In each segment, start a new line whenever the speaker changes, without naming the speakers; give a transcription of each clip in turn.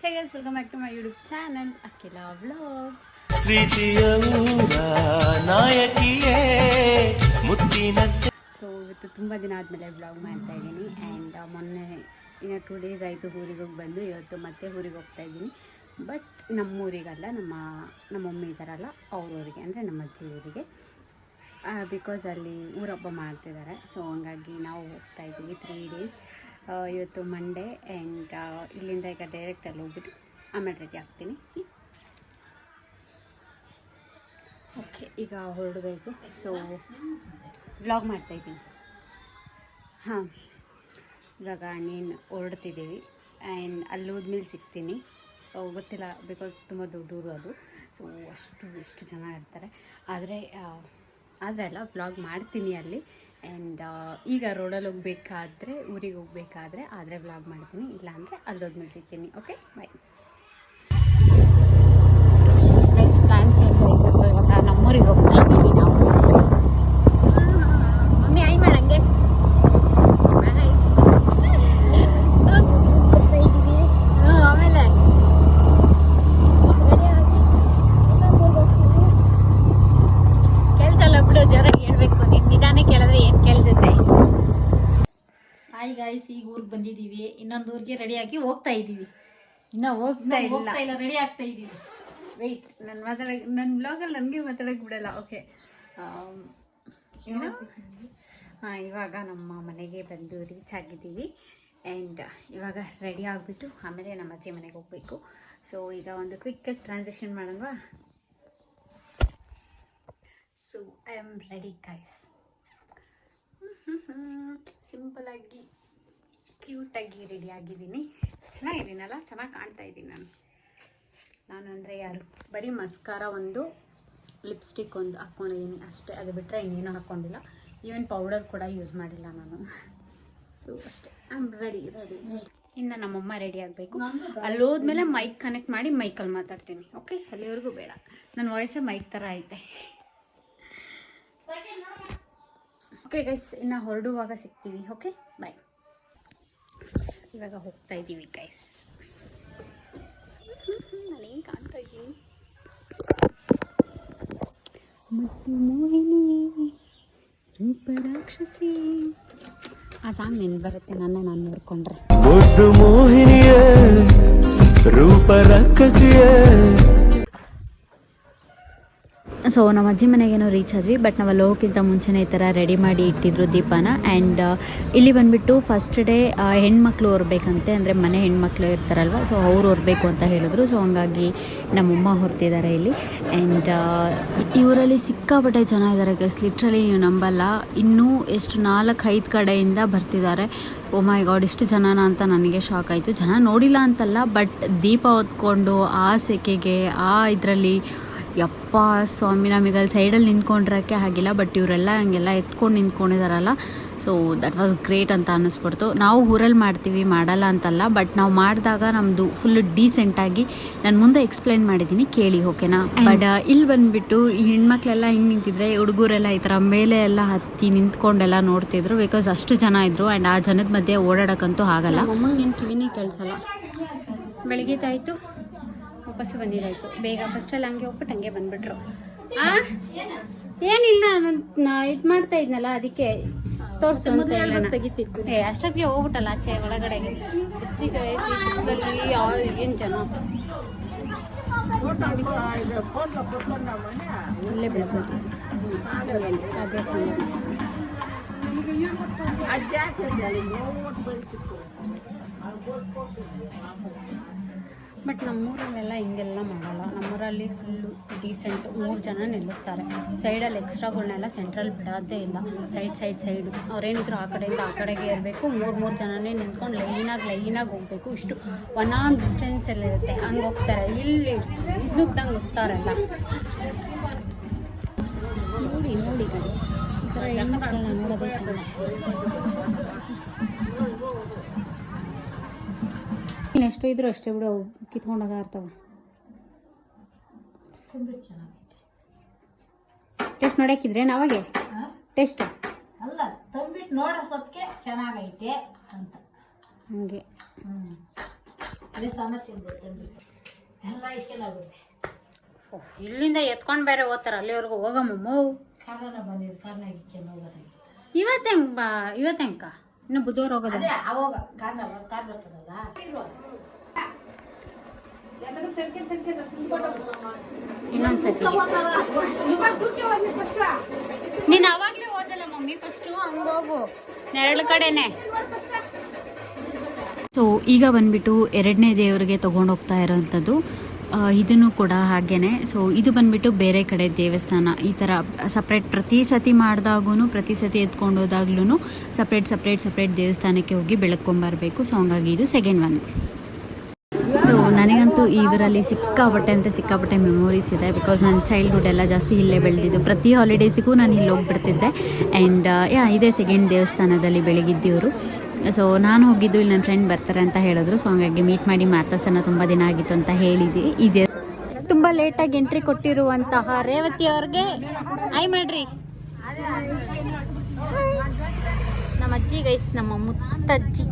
Hey guys, welcome back to my YouTube channel, Akila Vlogs. So ಇವತ್ತು ತುಂಬ ದಿನ ಆದಮೇಲೆ ವ್ಲಾಗ್ ಮಾಡ್ತಾ ಇದ್ದೀನಿ ಆ್ಯಂಡ್ ಮೊನ್ನೆ ಇನ್ನು 2 days ಆಯಿತು ಊರಿಗೆ ಹೋಗಿ ಬಂದು ಇವತ್ತು ಮತ್ತೆ ಊರಿಗೆ ಹೋಗ್ತಾ ಇದ್ದೀನಿ. ಬಟ್ ನಮ್ಮೂರಿಗಲ್ಲ, ನಮ್ಮ ಮಮ್ಮಿ ಇದ್ದಾರಲ್ಲ ಅವ್ರೂರಿಗೆ, ಅಂದರೆ ನಮ್ಮ ಅಜ್ಜಿ ಊರಿಗೆ, ಬಿಕಾಸ್ ಅಲ್ಲಿ ಊರಹಬ್ಬ ಮಾಡ್ತಿದ್ದಾರೆ. ಸೊ ಹಂಗಾಗಿ ನಾವು ಹೋಗ್ತಾ ಇದ್ದೀವಿ 3 days. ಇವತ್ತು ಮಂಡೇ ಆ್ಯಂಡ್ ಇಲ್ಲಿಂದ ಈಗ ಡೈರೆಕ್ಟಲ್ಲಿ ಹೋಗ್ಬಿಟ್ಟು ಆಮೇಲೆ ರೆಡಿ ಆಗ್ತೀನಿ. ಓಕೆ, ಈಗ ಹೊರಡಬೇಕು. ಸೊ ವ್ಲಾಗ್ ಮಾಡ್ತಾಯಿದ್ದೀನಿ. ಹಾಂ, ಇವಾಗ ನೀನು ಹೊರಡ್ತಿದ್ದೀವಿ ಆ್ಯಂಡ್ ಅಲ್ಲಿ ಹೋದ್ಮೇಲೆ ಸಿಗ್ತೀನಿ. ಗೊತ್ತಿಲ್ಲ, ಬಿಕಾಸ್ ತುಂಬ ದೊಡ್ಡ ಊರು ಅದು. ಸೊ ಎಷ್ಟು ಜನ ಇರ್ತಾರೆ. ಆದರೆ ಅಲ್ಲ, ವ್ಲಾಗ್ ಮಾಡ್ತೀನಿ ಅಲ್ಲಿ. ಆ್ಯಂಡ್ ಈಗ ರೋಡಲ್ಲಿ ಹೋಗ್ಬೇಕಾದ್ರೆ, ಊರಿಗೆ ಹೋಗ್ಬೇಕಾದ್ರೆ ಆದರೆ ವ್ಲಾಗ್ ಮಾಡ್ತೀನಿ, ಇಲ್ಲಾಂದರೆ ಅಲ್ಲೋದ್ಮೇಲೆ ಸಿಗ್ತೀನಿ. ಓಕೆ, ಬಾಯ್. ನೆಕ್ಸ್ಟ್ ಪ್ಲ್ಯಾನ್ ಚೇಂಜ್ ಆಯಿತು. ಸೊ ಇವಾಗ ನಮ್ಮೂರಿಗೆ ಹೋಗ್ತಾ ಇದ್ದೀವಿ ನಾವು. ಮಮ್ಮಿ ಆಯ್ ಮಾಡಂಗೆ ಆಮೇಲೆ ಕೆಲಸ ಎಲ್ಲ ಬಿಡು, ಜೋರಾಗಿ ಹೇಳ್ಬೇಕು. ನೀನು ನಿಧಾನ ಕೇಳಿದ್ರೆ ಏನು ಕೇಳಿಸುತ್ತೆ.
ಹಾಯ್ ಗಾಯ್ಸ್, ಈಗ ಊರಿಗೆ ಬಂದಿದ್ದೀವಿ. ಇನ್ನೊಂದು ಊರಿಗೆ ರೆಡಿ ಆಗಿ ಹೋಗ್ತಾ ಇದ್ದೀವಿ.
ಇನ್ನೂ ಹೋಗ್ತಾ
ಇಲ್ಲ, ರೆಡಿ ಆಗ್ತಾ ಇದ್ದೀವಿ.
ವೆಯ್ಟ್, ನನ್ನ ಬ್ಲಾಗಲ್ಲಿ ನನಗೆ ಮಾತಾಡೋಕ್ಕೆ ಬಿಡಲ್ಲ. ಓಕೆ, ಹಾಂ, ಇವಾಗ ನಮ್ಮ ಮನೆಗೆ ಬಂದು ರೀಚ್ ಆಗಿದ್ದೀವಿ. ಆ್ಯಂಡ್ ಇವಾಗ ರೆಡಿ ಆಗಿಬಿಟ್ಟು ಆಮೇಲೆ ನಮ್ಮ ಅಜ್ಜಿ ಮನೆಗೆ ಹೋಗಬೇಕು. ಸೊ ಈಗ ಒಂದು ಕ್ವಿಕ್ಕಾಗಿ ಟ್ರಾನ್ಸಾಕ್ಷನ್ ಮಾಡೋಣವಾ? So I am ready guys. ಸಿಂಪಲಾಗಿ ಕ್ಯೂಟಾಗಿ ರೆಡಿ ಆಗಿದ್ದೀನಿ. ಚೆನ್ನಾಗಿದ್ದೀನಲ್ಲ, ಚೆನ್ನಾಗಿ ಕಾಣ್ತಾ ಇದ್ದೀನಿ ನಾನು ಅಂದರೆ ಯಾರು? ಬರೀ ಮಸ್ಕಾರ ಒಂದು, ಲಿಪ್ಸ್ಟಿಕ್ ಒಂದು ಹಾಕ್ಕೊಂಡಿದ್ದೀನಿ ಅಷ್ಟೇ. ಅದು ಬಿಟ್ಟರೆ ಇನ್ನೇನು ಹಾಕ್ಕೊಂಡಿಲ್ಲ. ಈವನ್ ಪೌಡರ್ ಕೂಡ ಯೂಸ್ ಮಾಡಿಲ್ಲ ನಾನು. ಸೊ ಅಷ್ಟೇ, ಐ ಆಮ್ ರೆಡಿ. ಇನ್ನು ನಮ್ಮಮ್ಮ ರೆಡಿ ಆಗಬೇಕು. ಅಲ್ಲಿ ಹೋದ್ಮೇಲೆ ಮೈಕ್ ಕನೆಕ್ಟ್ ಮಾಡಿ ಮೈಕಲ್ಲಿ ಮಾತಾಡ್ತೀನಿ. ಓಕೆ, ಅಲ್ಲಿವರೆಗೂ ಬೇಡ, ನನ್ನ ವಾಯ್ಸೇ ಮೈಕ್ ಥರ ಐತೆ. ಓಕೆ ಗೈಸ್, ಇನ್ನು ಹೊರಡುವಾಗ ಸಿಗ್ತೀವಿ. ಓಕೆ, ಬಾಯ್. ಇವಾಗ ಹೋಗ್ತಾ ಇದ್ದೀವಿ ಗೈಸ್. ನಾನು ಹೆಂಗೆ ಕಾಣ್ತಾ ಇದ್ದೀನಿ? ಮತ್ತು ಮೋಹಿನಿ ರೂಪರಾಕ್ಷಸಿ, ಆ ಸಾಂಗ್ ನೆನ್ಪು ಬರುತ್ತೆ ನಾನು ನೋಡ್ಕೊಂಡ್ರೆ. ಮುದ್ದು ಮೋಹಿನಿಯೇ ರೂಪರಾಕ್ಷಸಿಯೇ. ಸೊ ನಮ್ಮ ಅಜ್ಜಿ ಮನೆಗೇನೋ ರೀಚ್ ಆದ್ವಿ. ಬಟ್ ನಾವು ಅಲ್ಲಿ ಹೋಗೋಕ್ಕಿಂತ ಮುಂಚೆನೇ ಈ ಥರ ರೆಡಿ ಮಾಡಿ ಇಟ್ಟಿದ್ರು ದೀಪನ. ಆ್ಯಂಡ್ ಇಲ್ಲಿ ಬಂದುಬಿಟ್ಟು ಫಸ್ಟ್ ಡೇ ಹೆಣ್ಮಕ್ಳು ಹೊರಬೇಕಂತೆ, ಅಂದರೆ ಮನೆ ಹೆಣ್ಮಕ್ಳು ಇರ್ತಾರಲ್ವ, ಸೊ ಅವ್ರು ಹೊರಬೇಕು ಅಂತ ಹೇಳಿದ್ರು. ಸೊ ಹಂಗಾಗಿ ನಮ್ಮಮ್ಮ ಹೊರ್ತಿದ್ದಾರೆ ಇಲ್ಲಿ. ಆ್ಯಂಡ್ ಇವರಲ್ಲಿ ಸಿಕ್ಕಾಪಟ್ಟೆ ಜನ ಇದ್ದಾರೆ ಗೈಸ್, ಲಿಟ್ರಲಿ ನೀವು ನಂಬಲ್ಲ. ಇನ್ನೂ ಎಷ್ಟು 4-5 ಕಡೆಯಿಂದ ಬರ್ತಿದ್ದಾರೆ. ಓ ಮೈ ಗಾಡ್, ಇಷ್ಟು ಜನನ ಅಂತ ನನಗೆ ಶಾಕ್ ಆಯಿತು. ಜನ ನೋಡಿಲ್ಲ ಅಂತಲ್ಲ, ಬಟ್ ದೀಪ ಹೊತ್ಕೊಂಡು ಆ ಸೆಕೆಗೆ ಇದರಲ್ಲಿ ಯಪ್ಪ ಸ್ವಾಮಿ, ನಮಗಲ್ಲಿ ಸೈಡಲ್ಲಿ ನಿಂತ್ಕೊಂಡಿರೋಕ್ಕೆ ಆಗಿಲ್ಲ. ಬಟ್ ಇವರೆಲ್ಲ ಹಂಗೆಲ್ಲ ಎತ್ಕೊಂಡು ನಿಂತ್ಕೊಂಡಿದ್ದಾರಲ್ಲ. ಸೊ ದಟ್ ವಾಸ್ ಗ್ರೇಟ್ ಅಂತ ಅನ್ನಿಸ್ಬಿಡ್ತು. ನಾವು ಊರಲ್ಲಿ ಮಾಡ್ತೀವಿ, ಮಾಡಲ್ಲ ಅಂತಲ್ಲ, ಬಟ್ ನಾವು ಮಾಡಿದಾಗ ನಮ್ಮದು ಫುಲ್ಲು ಡೀಸೆಂಟಾಗಿ ನಾನು ಮುಂದೆ ಎಕ್ಸ್ಪ್ಲೈನ್ ಮಾಡಿದ್ದೀನಿ, ಕೇಳಿ ಓಕೆನಾ. ಬಟ್ ಇಲ್ಲಿ ಬಂದುಬಿಟ್ಟು ಈ ಹೆಣ್ಮಕ್ಳೆಲ್ಲ ಹಿಂಗೆ ನಿಂತಿದ್ರೆ, ಹುಡುಗರೆಲ್ಲ ಈ ಥರ ಮೇಲೆ ಎಲ್ಲ ಹತ್ತಿ ನಿಂತ್ಕೊಂಡೆಲ್ಲ ನೋಡ್ತಿದ್ರು, ಬಿಕಾಸ್ ಅಷ್ಟು ಜನ ಇದ್ದರು. ಆ್ಯಂಡ್ ಆ ಜನದ ಮಧ್ಯೆ ಓಡಾಡೋಕ್ಕಂತೂ ಆಗಲ್ಲ. ಅಮ್ಮಂಗೆ ಏನು ಕಿವಿನೇ ಕೇಳಿಸಲ್ಲ. ಬೆಳಗ್ಗೆದಾಯಿತು, ವಾಪಸ್ಸು ಬಂದಿದ್ದಾಯಿತು ಬೇಗ. ಫಸ್ಟಲ್ಲಿ ಹಂಗೆ ಹೋಗ್ಬಿಟ್ಟು ಹಂಗೆ ಬಂದುಬಿಟ್ರು. ಏನಿಲ್ಲ, ನಾನು ಇದು ಮಾಡ್ತಾ ಇದ್ನಲ್ಲ, ಅದಕ್ಕೆ ತೋರಿಸು ಅಂತ ಹೇಳೋಣ. ಅಷ್ಟೊತ್ತಿಗೆ ಹೋಗ್ಬಿಟ್ಟಲ್ಲ ಆಚೆ ಒಳಗಡೆಗೆ. ಏನು ಜನ ಇಲ್ಲೇ ಬೆಳ್ಕೊಳ್ತೀವಿ. ಬಟ್ ನಮ್ಮೂರಲ್ಲೆಲ್ಲ ಹಿಂಗೆಲ್ಲ ಮಾಡಲ್ಲ. ನಮ್ಮೂರಲ್ಲಿ ಫುಲ್ಲು ಡೀಸೆಂಟ್ 3 ಜನ ನಿಲ್ಲಿಸ್ತಾರೆ. ಸೈಡಲ್ಲಿ ಎಕ್ಸ್ಟ್ರಾಗಳನ್ನೆಲ್ಲ ಸೆಂಟ್ರಲ್ಲಿ ಬಿಡೋದೇ ಇಲ್ಲ. ಸೈಡು ಅವ್ರೇನಿದ್ರು ಆ ಕಡೆಯಿಂದ ಆ ಕಡೆಗೆ ಇರಬೇಕು. 3 ಜನನೇ ನಿಂತ್ಕೊಂಡು ಲೈನಾಗಿ ಹೋಗಬೇಕು. ಇಷ್ಟು 1 hour ಡಿಸ್ಟೆನ್ಸಲ್ಲಿ ಇರುತ್ತೆ, ಹಂಗೆ ಹೋಗ್ತಾರೆ. ಇಲ್ಲಿ ನುಗ್ದಂಗೆ ಹೋಗ್ತಾರಲ್ಲ. ನೋಡಿ ಗೈಸ್, ಈ ಥರ ಹೆಣ್ಮಕ್ಳನ್ನ ನೋಡೋದೇ ಚಂದ. ಎಷ್ಟು ಇದ್ರು ಅಷ್ಟೇ ಬಿಡು, ಕಿತ್ಕೊಂಡಾಗ ಇರ್ತವೆ. ಟೇಸ್ಟ್ ನೋಡಕ್ಕಿದ್ರೆ ನಾವಾಗೆ ಟೇಸ್ಟ್
ಅಲ್ಲ, ತಂಬಿಟ್ಟು ನೋಡೋ ಸೊತ್ತಿಗೆ ಚೆನ್ನಾಗೈತೆ ಅಂತ
ಹಂಗೆ.
ಇಲ್ಲಿಂದ ಎತ್ಕೊಂಡ್ ಬೇರೆ ಹೋಗ್ತಾರ ಅಲ್ಲಿವರೆಗೂ ಹೋಗಮ್ಮ ಇವತ್ತು ಹೆಂಗ ಇನ್ನು ಬುಧವಾರ ಹೋಗೋದ ಇನ್ನೊಂದ್ಸತಿ ನೀನ್ ಅವಾಗ್ಲೇ ಹೋದಲ್ಲ ಮಮ್ಮಿ ಫಸ್ಟ್ ಹಂಗೋಗು ನೆರಳು ಕಡೆನೆ.
ಸೊ ಈಗ ಬಂದ್ಬಿಟ್ಟು ಎರಡನೇ ದೇವರಿಗೆ ತೊಗೊಂಡೋಗ್ತಾ ಇರೋವಂಥದ್ದು ಇದನ್ನು ಕೂಡ ಹಾಗೇನೆ. ಸೊ ಇದು ಬಂದ್ಬಿಟ್ಟು ಬೇರೆ ಕಡೆ ದೇವಸ್ಥಾನ ಈ ಥರ ಸಪ್ರೇಟ್ ಪ್ರತಿ ಸತಿ ಮಾಡಿದಾಗೂ ಪ್ರತಿ ಸತಿ ಎತ್ಕೊಂಡು ಹೋದಾಗ್ಲೂ ಸಪ್ರೇಟ್ ದೇವಸ್ಥಾನಕ್ಕೆ ಹೋಗಿ ಬೆಳಕೊಂಬರಬೇಕು. ಸೊ ಹಂಗಾಗಿ ಇದು ಸೆಕೆಂಡ್ ಒನ್. ಸೊ ನನಗಂತೂ ಇವರಲ್ಲಿ ಸಿಕ್ಕಾಪಟ್ಟೆ ಮೆಮೊರೀಸ್ ಇದೆ. ಬಿಕಾಸ್ ನನ್ನ ಚೈಲ್ಡ್ಹುಡ್ ಎಲ್ಲ ಜಾಸ್ತಿ ಇಲ್ಲೇ ಬೆಳೆದಿದ್ದು. ಪ್ರತಿ ಹಾಲಿಡೇಸಿಗೂ ನಾನು ಇಲ್ಲಿ ಹೋಗ್ಬಿಡ್ತಿದ್ದೆ. ಆ್ಯಂಡ್ ಇದೇ ಸೆಕೆಂಡ್ ದೇವಸ್ಥಾನದಲ್ಲಿ ಬೆಳಗಿದ್ದಿವರು. ಸೊ ನಾನು ಹೋಗಿದ್ದು ಇಲ್ಲಿ ನನ್ನ ಫ್ರೆಂಡ್ ಬರ್ತಾರೆ ಅಂತ ಹೇಳಿದ್ರು. ಸೊ ಹಂಗಾಗಿ ಮೀಟ್ ಮಾಡಿ ಮಾತಾಡ್ಸೋಣ ತುಂಬ ದಿನ ಆಗಿತ್ತು ಅಂತ ಹೇಳಿದ್ವಿ. ಇದೆ ತುಂಬ ಲೇಟಾಗಿ ಎಂಟ್ರಿ ಕೊಟ್ಟಿರುವಂತಹ ರೇವತಿ ಅವ್ರಿಗೆ ಆಯ್ ಮಾಡ್ರಿ. ನಮ್ಮ ಅಜ್ಜಿ ಗೈಸ್, ನಮ್ಮ ಮುತ್ತಜ್ಜಿ,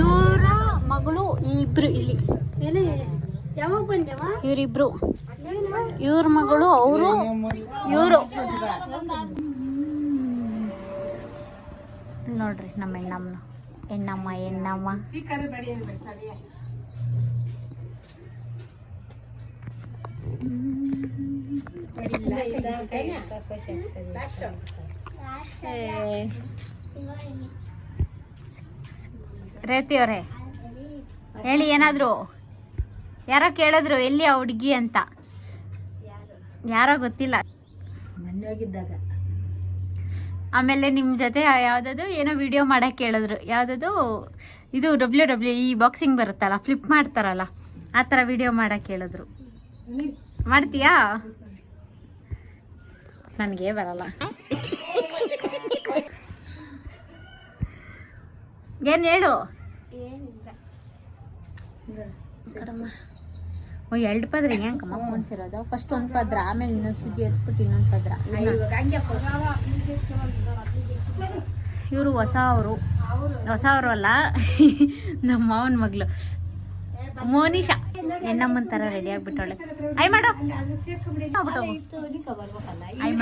ಇವರ ಮಗಳು ಇಬ್ರು ಇಲ್ಲಿ.
ಯಾವಾಗ ಬಂದೇವ?
ಇವರಿಬ್ರು, ಇವ್ರ ಮಗಳು, ಅವರು, ಇವರು. ನೋಡ್ರಿ ನಮ್ಮ ಹೆಣ್ಣಮ್ಮ ರೇತಿ ಅವರೇ ಹೇಳಿ ಏನಾದ್ರು. ಯಾರೋ ಕೇಳಿದ್ರು ಎಲ್ಲಿ ಆ ಹುಡುಗಿ ಅಂತ. ಯಾರೋ ಗೊತ್ತಿಲ್ಲ. ಆಮೇಲೆ ನಿಮ್ಮ ಜೊತೆ ಯಾವುದದು ಏನೋ ವಿಡಿಯೋ ಮಾಡಕ್ಕೆ ಹೇಳಿದ್ರು. ಯಾವುದದು ಇದು WWE ಬಾಕ್ಸಿಂಗ್ ಬರುತ್ತಲ್ಲ, ಫ್ಲಿಪ್ ಮಾಡ್ತಾರಲ್ಲ, ಆ ಥರ ವಿಡಿಯೋ ಮಾಡಕ್ಕೆ ಹೇಳಿದ್ರು. ಮಾಡ್ತೀಯಾ? ನನಗೆ ಬರಲ್ಲ. ಏನು ಹೇಳು. ಎರಡು ಪದ್ರ ಹೆಂಗಮ್ಮ ಮುನ್ಸಿರೋದು? ಫಸ್ಟ್ ಒಂದು ಪದ್ರ, ಆಮೇಲೆ ಇನ್ನೊಂದು ಸೂಜಿ ಏರ್ಸ್ಬಿಟ್ಟು ಇನ್ನೊಂದು ಪದ್ರ. ಇವರು ಹೊಸವರು ಅಲ್ಲ, ನಮ್ಮ ಮಾವನ ಮಗಳು ಮೋನಿಶಾ. ಹೆಣ್ಣಮ್ಮನ ಥರ ರೆಡಿ ಆಗ್ಬಿಟ್ಟವಳೆ. ಆಯ್ ಮಾಡು, ಆಯ್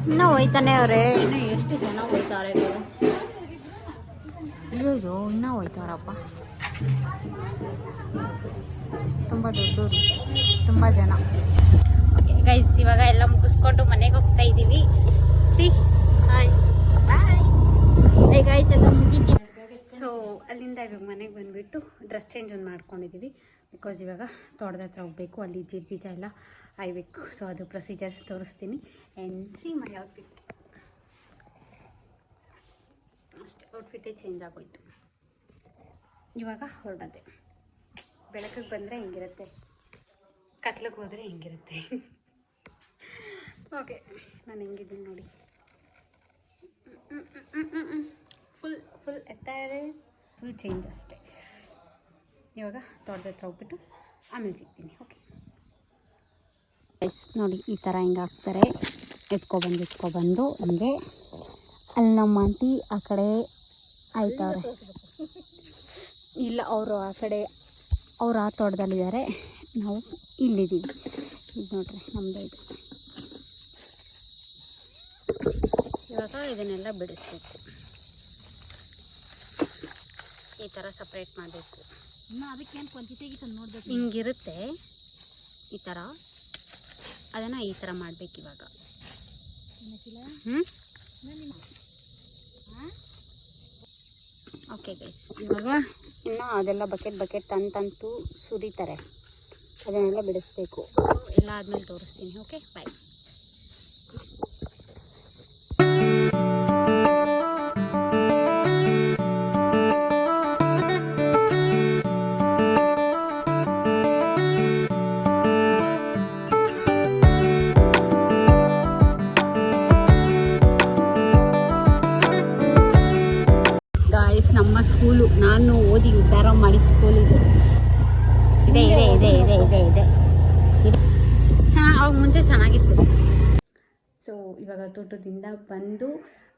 ಇನ್ನೂ ಹೋಯ್ತಾನೆ ಅವ್ರೆ. ಇನ್ನು ಎಷ್ಟು ಜನ ಹೋಯ್ತಾರೆ ಅಯ್ಯೋ, ಇನ್ನೂ ಹೋಯ್ತಾರಪ್ಪ. ತುಂಬ ದೊಡ್ಡವರು, ತುಂಬ ಜನ. ಓಕೆ ಗೈಸ್, ಇವಾಗ ಎಲ್ಲ ಮುಗಿಸ್ಕೊಂಡು ಮನೆಗೆ ಹೋಗ್ತಾ ಇದ್ದೀವಿ. ಗೈಸ್ ಎಲ್ಲ ಮುಗಿದ್ದೀವಿ. ಸೊ ಅಲ್ಲಿಂದ ಇವಾಗ ಮನೆಗೆ ಬಂದುಬಿಟ್ಟು ಡ್ರೆಸ್ ಚೇಂಜ್ ಒಂದು ಮಾಡ್ಕೊಂಡಿದ್ದೀವಿ. ಬಿಕಾಸ್ ಇವಾಗ ತೋಟದ ಹತ್ರ ಹೋಗಬೇಕು, ಅಲ್ಲಿ ಬೀಜ ಎಲ್ಲ ಆಯ್ಬೇಕು. ಸೊ ಅದು ಪ್ರೊಸೀಜರ್ಸ್ ತೋರಿಸ್ತೀನಿ. And see my outfit. ಅಷ್ಟೇ, ಔಟ್ಫಿಟ್ಟೇ ಚೇಂಜ್ ಆಗೋಯ್ತು. ಇವಾಗ ಹೊರಡೋದೆ. ಬೆಳಕಿಗೆ ಬಂದರೆ ಹೆಂಗಿರುತ್ತೆ, ಕತ್ಲಿಗೆ ಹೋದರೆ ಹೆಂಗಿರುತ್ತೆ. ಓಕೆ, ನಾನು ಹೆಂಗಿದ್ದೀನಿ ನೋಡಿ. ಫುಲ್ ಎತ್ತಾರೆ, ಫುಲ್ ಚೇಂಜ್ ಅಷ್ಟೇ. ಇವಾಗ ತೋಟದ ಹತ್ರ ಹೋಗ್ಬಿಟ್ಟು ಆಮೇಲೆ ಸಿಗ್ತೀನಿ. ಓಕೆ ನೋಡಿ, ಈ ಥರ ಹಿಂಗೆ ಹಾಕ್ತಾರೆ. ಎತ್ಕೊಬಂದು ಹಂಗೆ. ಅಲ್ಲಿ ನಮ್ಮ ಆಂಟಿ ಆ ಕಡೆ ಆಯ್ತವ್ರೆ. ಇಲ್ಲ, ಅವರು ಆ ಕಡೆ, ಅವ್ರು ಆ ತೋಟದಲ್ಲಿದ್ದಾರೆ, ನಾವು ಇಲ್ಲಿದ್ದೀವಿ. ಇದು ನೋಡ್ರಿ ನಮ್ಮದು ಇದು. ಇವಾಗ ಇದನ್ನೆಲ್ಲ ಬಿಡಿಸ್ಬೇಕು. ಈ ಥರ ಸಪ್ರೇಟ್ ಮಾಡಬೇಕು.
ಅದಕ್ಕೇನು ಕ್ವಾಂಟಿಟಿ ನೋಡ್ಬೇಕು.
ಹಿಂಗಿರುತ್ತೆ ಈ ಥರ, ಅದನ್ನು ಈ ಥರ ಮಾಡಬೇಕು ಇವಾಗ. ಓಕೆ ಗೈಸ್, ಇವಾಗ ಇನ್ನು ಅದೆಲ್ಲ ಬಕೆಟ್ ತಂತು ಸುರಿತಾರೆ, ಅದನ್ನೆಲ್ಲ ಬಿಡಿಸ್ಬೇಕು. ಎಲ್ಲ ಆದಮೇಲೆ ತೋರಿಸ್ತೀನಿ. ಓಕೆ, ಬಾಯ್.
ನಾವು ಮಾಡಿದ ಸ್ಕೂಲ್ ಇದು ಇದೆ ಇದೆ ಇದೆ ಇದೆ ಇದೆ ಇದೆ ಚೆನ್ನಾಗಿ ಅವಾಗ ಮುಂಚೆ ಚೆನ್ನಾಗಿತ್ತು.
ಸೊ ಇವಾಗ ತೋಟದಿಂದ ಬಂದು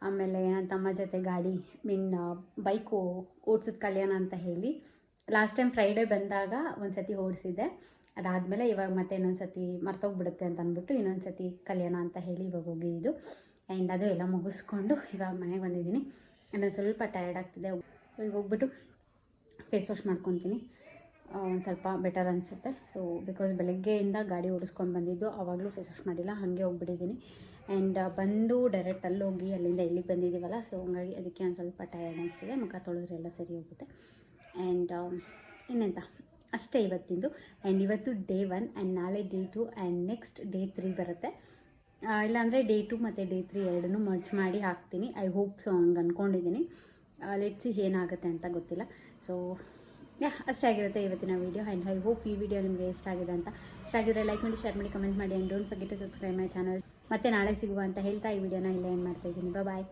ಆಮೇಲೆ ನನ್ನ ತಮ್ಮ ಜೊತೆ ಗಾಡಿ ಬೈಕು ಓಡಿಸಿದ ಕಲ್ಯಾಣ ಅಂತ ಹೇಳಿ ಲಾಸ್ಟ್ ಟೈಮ್ ಫ್ರೈಡೇ ಬಂದಾಗ ಒಂದು ಸತಿ ಓಡಿಸಿದ್ದೆ. ಅದಾದಮೇಲೆ ಇವಾಗ ಮತ್ತೆ ಇನ್ನೊಂದು ಸತಿ ಮರ್ತೋಗ್ಬಿಡುತ್ತೆ ಅಂತ ಅಂದ್ಬಿಟ್ಟು ಇನ್ನೊಂದು ಸತಿ ಕಲ್ಯಾಣ ಅಂತ ಹೇಳಿ ಇವಾಗ ಹೋಗಿದ್ದು. ಆ್ಯಂಡ್ ಅದು ಎಲ್ಲ ಮುಗಿಸ್ಕೊಂಡು ಇವಾಗ ಮನೆಗೆ ಬಂದಿದ್ದೀನಿ. ನಾನು ಸ್ವಲ್ಪ ಟಯರ್ಡ್ ಆಗ್ತಿದೆ. ಸೊ ಈಗ ಹೋಗ್ಬಿಟ್ಟು ಫೇಸ್ ವಾಶ್ ಮಾಡ್ಕೊತೀನಿ, ಒಂದು ಸ್ವಲ್ಪ ಬೆಟರ್ ಅನಿಸುತ್ತೆ. ಸೊ ಬಿಕಾಸ್ ಬೆಳಗ್ಗೆಯಿಂದ ಗಾಡಿ ಓಡಿಸ್ಕೊಂಡು ಬಂದಿದ್ದು, ಆವಾಗಲೂ ಫೇಸ್ ವಾಶ್ ಮಾಡಿಲ್ಲ, ಹಾಗೆ ಹೋಗ್ಬಿಟ್ಟಿದ್ದೀನಿ. ಆ್ಯಂಡ್ ಬಂದು ಡೈರೆಕ್ಟ್ ಅಲ್ಲಿ ಹೋಗಿ ಅಲ್ಲಿಂದ ಇಲ್ಲಿಗೆ ಬಂದಿದ್ದೀವಲ್ಲ, ಸೊ ಹಂಗಾಗಿ ಅದಕ್ಕೆ ಒಂದು ಸ್ವಲ್ಪ ಟಯರ್ಡ್ ಅನಿಸಿದೆ. ಮುಖ ತೊಳೆದ್ರೆ ಎಲ್ಲ ಸರಿ ಹೋಗುತ್ತೆ. ಆ್ಯಂಡ್ ಇನ್ನೆಂತ ಅಷ್ಟೇ ಇವತ್ತಿಂದು. ಆ್ಯಂಡ್ ಇವತ್ತು ಡೇ 1 ಆ್ಯಂಡ್ ನಾಳೆ ಡೇ 2 ಆ್ಯಂಡ್ ನೆಕ್ಸ್ಟ್ ಡೇ 3 ಬರುತ್ತೆ. ಇಲ್ಲಾಂದರೆ ಡೇ 2 ಮತ್ತು ಡೇ 3 ಎರಡನ್ನೂ ಮರ್ಜ್ ಮಾಡಿ ಹಾಕ್ತೀನಿ. ಐ ಹೋಪ್ ಸೊ ಹಂಗೆ ಅಂದ್ಕೊಂಡಿದ್ದೀನಿ. ಲೆಟ್ಸಿ ಏನಾಗುತ್ತೆ ಅಂತ ಗೊತ್ತಿಲ್ಲ. ಸೊ ಅಷ್ಟೇ ಆಗಿರುತ್ತೆ ಇವತ್ತಿನ ವೀಡಿಯೋ. ಆ್ಯಂಡ್ ಐ ಹೋಪ್ ಈ ವಿಡಿಯೋ ನಿಮಗೆ ಇಷ್ಟ ಆಗಿದೆ ಅಂತ. ಇಷ್ಟ ಆಗಿದ್ರೆ ಲೈಕ್ ಮಾಡಿ, ಶೇರ್ ಮಾಡಿ, ಕಮೆಂಟ್ ಮಾಡಿ. And don't forget to subscribe my channel. ಮತ್ತೆ ನಾಳೆ ಸಿಗುವ ಅಂತ ಹೇಳ್ತಾ ಈ ವಿಡಿಯೋನ ಇಲ್ಲ ಏನು ಮಾಡ್ತಾಯಿದ್ದೀನಿ. ಬಾಯ್.